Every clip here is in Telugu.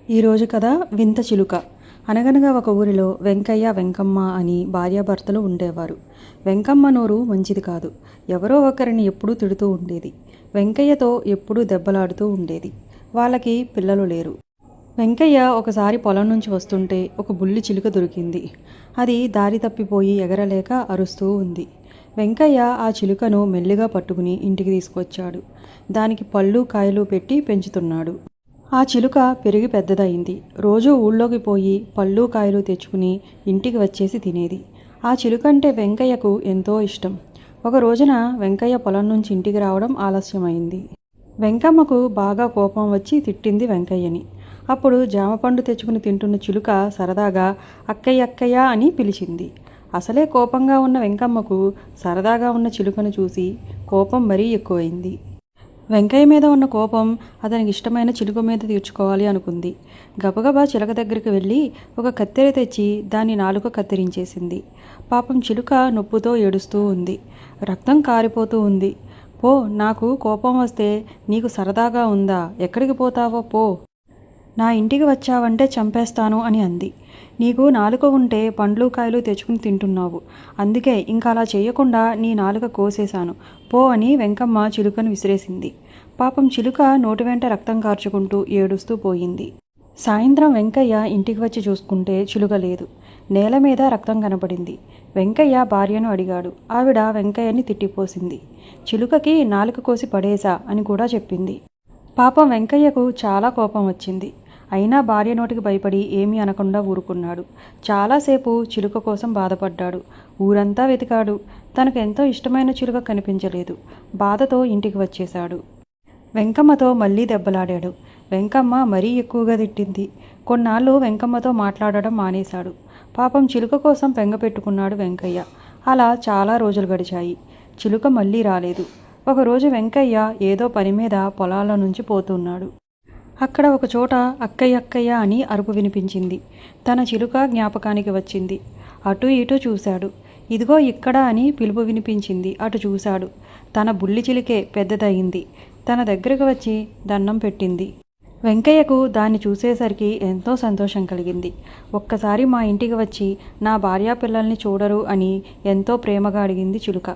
ఈరోజు కథ వింత చిలుక. అనగనగా ఒక ఊరిలో వెంకయ్య వెంకమ్మ అని భార్యాభర్తలు ఉండేవారు. వెంకమ్మ నోరు మంచిది కాదు. ఎవరో ఒకరిని ఎప్పుడూ తిడుతూ ఉండేది. వెంకయ్యతో ఎప్పుడూ దెబ్బలాడుతూ ఉండేది. వాళ్ళకి పిల్లలు లేరు. వెంకయ్య ఒకసారి పొలం నుంచి వస్తుంటే ఒక బుల్లి చిలుక దొరికింది. అది దారి తప్పిపోయి ఎగరలేక అరుస్తూ ఉంది. వెంకయ్య ఆ చిలుకను మెల్లిగా పట్టుకుని ఇంటికి తీసుకొచ్చాడు. దానికి పళ్ళు కాయలు పెట్టి పెంచుతున్నాడు. ఆ చిలుక పెరిగి పెద్దదయింది. రోజూ ఊళ్ళోకి పోయి పళ్ళు కాయలు తెచ్చుకుని ఇంటికి వచ్చేసి తినేది. ఆ చిలుకంటే వెంకయ్యకు ఎంతో ఇష్టం. ఒక రోజున వెంకయ్య పొలం నుంచి ఇంటికి రావడం ఆలస్యమైంది. వెంకమ్మకు బాగా కోపం వచ్చి తిట్టింది వెంకయ్యని. అప్పుడు జామపండు తెచ్చుకుని తింటున్న చిలుక సరదాగా అక్కయ్య అక్కయ్య అని పిలిచింది. అసలే కోపంగా ఉన్న వెంకమ్మకు సరదాగా ఉన్న చిలుకను చూసి కోపం మరీ ఎక్కువైంది. వెంకయ్య మీద ఉన్న కోపం అతనికి ఇష్టమైన చిలుక మీద తీర్చుకోవాలి అనుకుంది. గబగబా చిలుక దగ్గరికి వెళ్ళి ఒక కత్తెర తెచ్చి దాని నాలుక కత్తిరించేసింది. పాపం చిలుక నొప్పుతో ఏడుస్తూ ఉంది. రక్తం కారిపోతూ ఉంది. పో, నాకు కోపం వస్తే నీకు సరదాగా ఉందా? ఎక్కడికి పోతావో పో. నా ఇంటికి వచ్చావంటే చంపేస్తాను అని అంది. నీకు నాలుక ఉంటే పండ్లు కాయలు తెచ్చుకుని తింటున్నావు. అందుకే ఇంకా అలా చేయకుండా నీ నాలుక కోసేశాను. పో అని వెంకమ్మ చిలుకను విసిరేసింది. పాపం చిలుక నోటి వెంట రక్తం కార్చుకుంటూ ఏడుస్తూ పోయింది. సాయంత్రం వెంకయ్య ఇంటికి వచ్చి చూసుకుంటే చిలుక లేదు. నేల మీద రక్తం కనపడింది. వెంకయ్య భార్యను అడిగాడు. ఆవిడ వెంకయ్యని తిట్టిపోసింది. చిలుకకి నాలుక కోసి పడేసా అని కూడా చెప్పింది. పాపం వెంకయ్యకు చాలా కోపం వచ్చింది. అయినా భార్య నోటికి భయపడి ఏమీ అనకుండా ఊరుకున్నాడు. చాలాసేపు చిలుక కోసం బాధపడ్డాడు. ఊరంతా వెతికాడు. తనకు ఎంతో ఇష్టమైన చిలుక కనిపించలేదు. బాధతో ఇంటికి వచ్చేశాడు. వెంకమ్మతో మళ్ళీ దెబ్బలాడాడు. వెంకమ్మ మరీ ఎక్కువగా తిట్టింది. కొన్నాళ్ళు వెంకమ్మతో మాట్లాడడం మానేశాడు. పాపం చిలుక కోసం బెంగ పెట్టుకున్నాడు వెంకయ్య. అలా చాలా రోజులు గడిచాయి. చిలుక మళ్ళీ రాలేదు. ఒకరోజు వెంకయ్య ఏదో పని మీద పొలాల నుంచి పోతున్నాడు. అక్కడ ఒకచోట అక్కయ్య అక్కయ్య అని అరుపు వినిపించింది. తన చిలుక జ్ఞాపకానికి వచ్చింది. అటు ఇటు చూశాడు. ఇదిగో ఇక్కడ అని పిలుపు వినిపించింది. అటు చూశాడు. తన బుల్లి చిలుకే పెద్దదయింది. తన దగ్గరకు వచ్చి దండం పెట్టింది. వెంకయ్యకు దాన్ని చూసేసరికి ఎంతో సంతోషం కలిగింది. ఒక్కసారి మా ఇంటికి వచ్చి నా భార్యా పిల్లల్ని చూడరు అని ఎంతో ప్రేమగా అడిగింది చిలుక.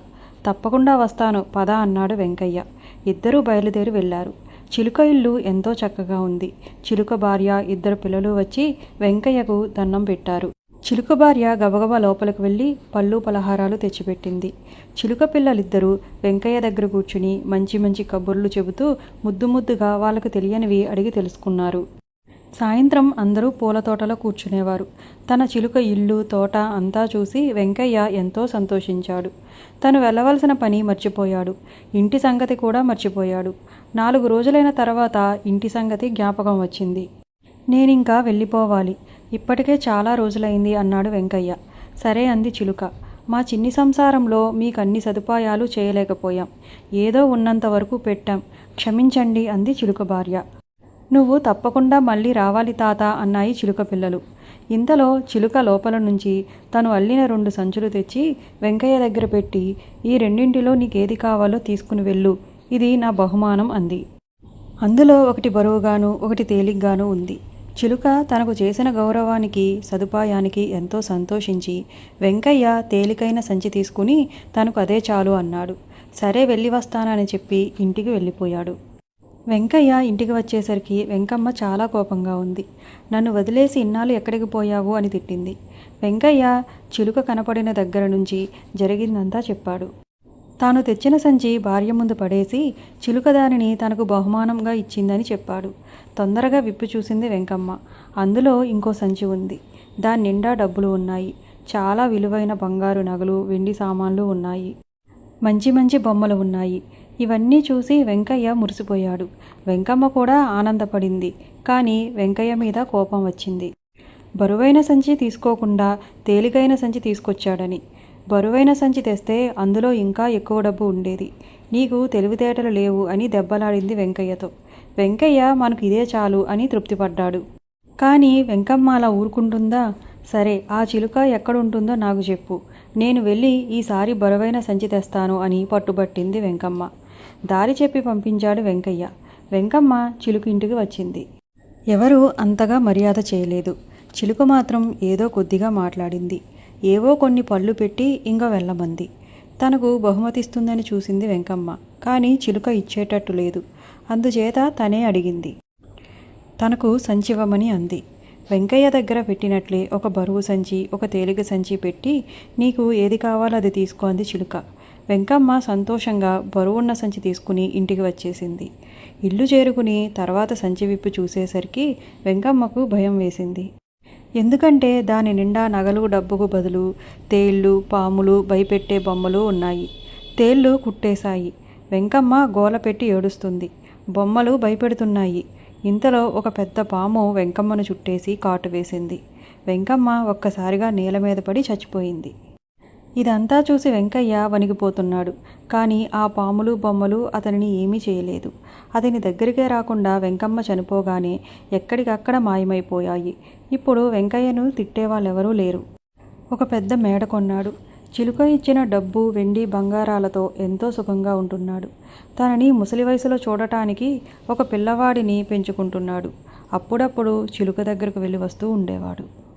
తప్పకుండా వస్తాను పద అన్నాడు వెంకయ్య. ఇద్దరూ బయలుదేరి వెళ్ళారు. చిలుక ఇల్లు ఎంతో చక్కగా ఉంది. చిలుక భార్య ఇద్దరు పిల్లలు వచ్చి వెంకయ్యకు దండం పెట్టారు. చిలుక భార్య గబగబా లోపలికి వెళ్ళి పళ్ళు పలహారాలు తెచ్చిపెట్టింది. చిలుక పిల్లలిద్దరూ వెంకయ్య దగ్గర కూర్చుని మంచి మంచి కబుర్లు చెబుతూ ముద్దు ముద్దుగా వాళ్ళకు తెలియనివి అడిగి తెలుసుకున్నారు. సాయంత్రం అందరూ పూల తోటలో కూర్చునేవారు. తన చిలుక ఇల్లు తోట అంతా చూసి వెంకయ్య ఎంతో సంతోషించాడు. తను వెళ్ళవలసిన పని మర్చిపోయాడు. ఇంటి సంగతి కూడా మర్చిపోయాడు. 4 రోజులైన తర్వాత ఇంటి సంగతి జ్ఞాపకం వచ్చింది. నేనింకా వెళ్ళిపోవాలి. ఇప్పటికే చాలా రోజులైంది అన్నాడు వెంకయ్య. సరే అంది చిలుక. మా చిన్ని సంసారంలో మీకన్ని సదుపాయాలు చేయలేకపోయాం. ఏదో ఉన్నంత వరకు పెట్టాం. క్షమించండి అంది చిలుక భార్య. నువ్వు తప్పకుండా మళ్ళీ రావాలి తాత అన్నాయి చిలుక పిల్లలు. ఇంతలో చిలుక లోపల నుంచి తను అల్లిన 2 సంచులు తెచ్చి వెంకయ్య దగ్గర పెట్టి ఈ రెండింటిలో నీకేది కావాలో తీసుకుని వెళ్ళు. ఇది నా బహుమానం అంది. అందులో ఒకటి బరువుగాను ఒకటి తేలిగ్గాను ఉంది. చిలుక తనకు చేసిన గౌరవానికి సదుపాయానికి ఎంతో సంతోషించి వెంకయ్య తేలికైన సంచి తీసుకుని తనకు అదే చాలు అన్నాడు. సరే వెళ్ళి వస్తానని చెప్పి ఇంటికి వెళ్ళిపోయాడు. వెంకయ్య ఇంటికి వచ్చేసరికి వెంకమ్మ చాలా కోపంగా ఉంది. నన్ను వదిలేసి ఇన్నాళ్ళు ఎక్కడికి పోయావు అని తిట్టింది. వెంకయ్య చిలుక కనపడిన దగ్గర నుంచి జరిగిందంతా చెప్పాడు. తాను తెచ్చిన సంచి భార్య ముందు పడేసి చిలుక దానిని తనకు బహుమానంగా ఇచ్చిందని చెప్పాడు. తొందరగా విప్పి చూసింది వెంకమ్మ. అందులో ఇంకో సంచి ఉంది. దాని నిండా డబ్బులు ఉన్నాయి. చాలా విలువైన బంగారు నగలు, వెండి సామాన్లు ఉన్నాయి. మంచి మంచి బొమ్మలు ఉన్నాయి. ఇవన్నీ చూసి వెంకయ్య మురిసిపోయాడు. వెంకమ్మ కూడా ఆనందపడింది. కానీ వెంకయ్య మీద కోపం వచ్చింది. బరువైన సంచి తీసుకోకుండా తేలికైన సంచి తీసుకొచ్చాడని. బరువైన సంచి తెస్తే అందులో ఇంకా ఎక్కువ డబ్బు ఉండేది. నీకు తెలివితేటలు లేవు అని దెబ్బలాడింది వెంకయ్యతో. వెంకయ్య మనకు ఇదే చాలు అని తృప్తిపడ్డాడు. కానీ వెంకమ్మ అలా ఊరుకుంటుందా? సరే, ఆ చిలుక ఎక్కడుంటుందో నాకు చెప్పు. నేను వెళ్ళి ఈసారి బరువైన సంచి తెస్తాను అని పట్టుబట్టింది వెంకమ్మ. దారి చెప్పి పంపించాడు వెంకయ్య. వెంకమ్మ చిలుక ఇంటికి వచ్చింది. ఎవరూ అంతగా మర్యాద చేయలేదు. చిలుక మాత్రం ఏదో కొద్దిగా మాట్లాడింది. ఏవో కొన్ని పళ్ళు పెట్టి ఇంక వెళ్ళమంది. తనకు బహుమతిస్తుందని చూసింది వెంకమ్మ. కానీ చిలుక ఇచ్చేటట్టు లేదు. అందుచేత తనే అడిగింది. తనకు సంచివ్వమని అంది. వెంకయ్య దగ్గర పెట్టినట్లే ఒక బరువు సంచి, ఒక తేలిక సంచి పెట్టి, నీకు ఏది కావాలో అది తీసుకో అంది చిలుక. వెంకమ్మ సంతోషంగా బరువున్న సంచి తీసుకుని ఇంటికి వచ్చేసింది. ఇల్లు చేరుకుని తర్వాత సంచి విప్పి చూసేసరికి వెంకమ్మకు భయం వేసింది. ఎందుకంటే దాని నిండా నగలు, డబ్బుకు బదులు తేళ్ళు, పాములు, భయపెట్టే బొమ్మలు ఉన్నాయి. తేళ్ళు కుట్టేశాయి. వెంకమ్మ గోల పెట్టి ఏడుస్తుంది. బొమ్మలు భయపెడుతున్నాయి. ఇంతలో ఒక పెద్ద పాము వెంకమ్మను చుట్టేసి కాటు వేసింది. వెంకమ్మ ఒక్కసారిగా నేల మీద పడి చచ్చిపోయింది. ఇదంతా చూసి వెంకయ్య వణికిపోతున్నాడు. కానీ ఆ పాములు, బొమ్మలు అతనిని ఏమీ చేయలేదు. అతని దగ్గరికే రాకుండా వెంకమ్మ చనిపోగానే ఎక్కడికక్కడ మాయమైపోయాయి. ఇప్పుడు వెంకయ్యను తిట్టేవాళ్ళెవరూ లేరు. ఒక పెద్ద మేడ కొన్నాడు. చిలుక ఇచ్చిన డబ్బు, వెండి, బంగారాలతో ఎంతో సుఖంగా ఉంటున్నాడు. తనని ముసలి వయసులో చూడటానికి ఒక పిల్లవాడిని పెంచుకుంటున్నాడు. అప్పుడప్పుడు చిలుక దగ్గరకు వెళ్ళి వస్తూ ఉండేవాడు.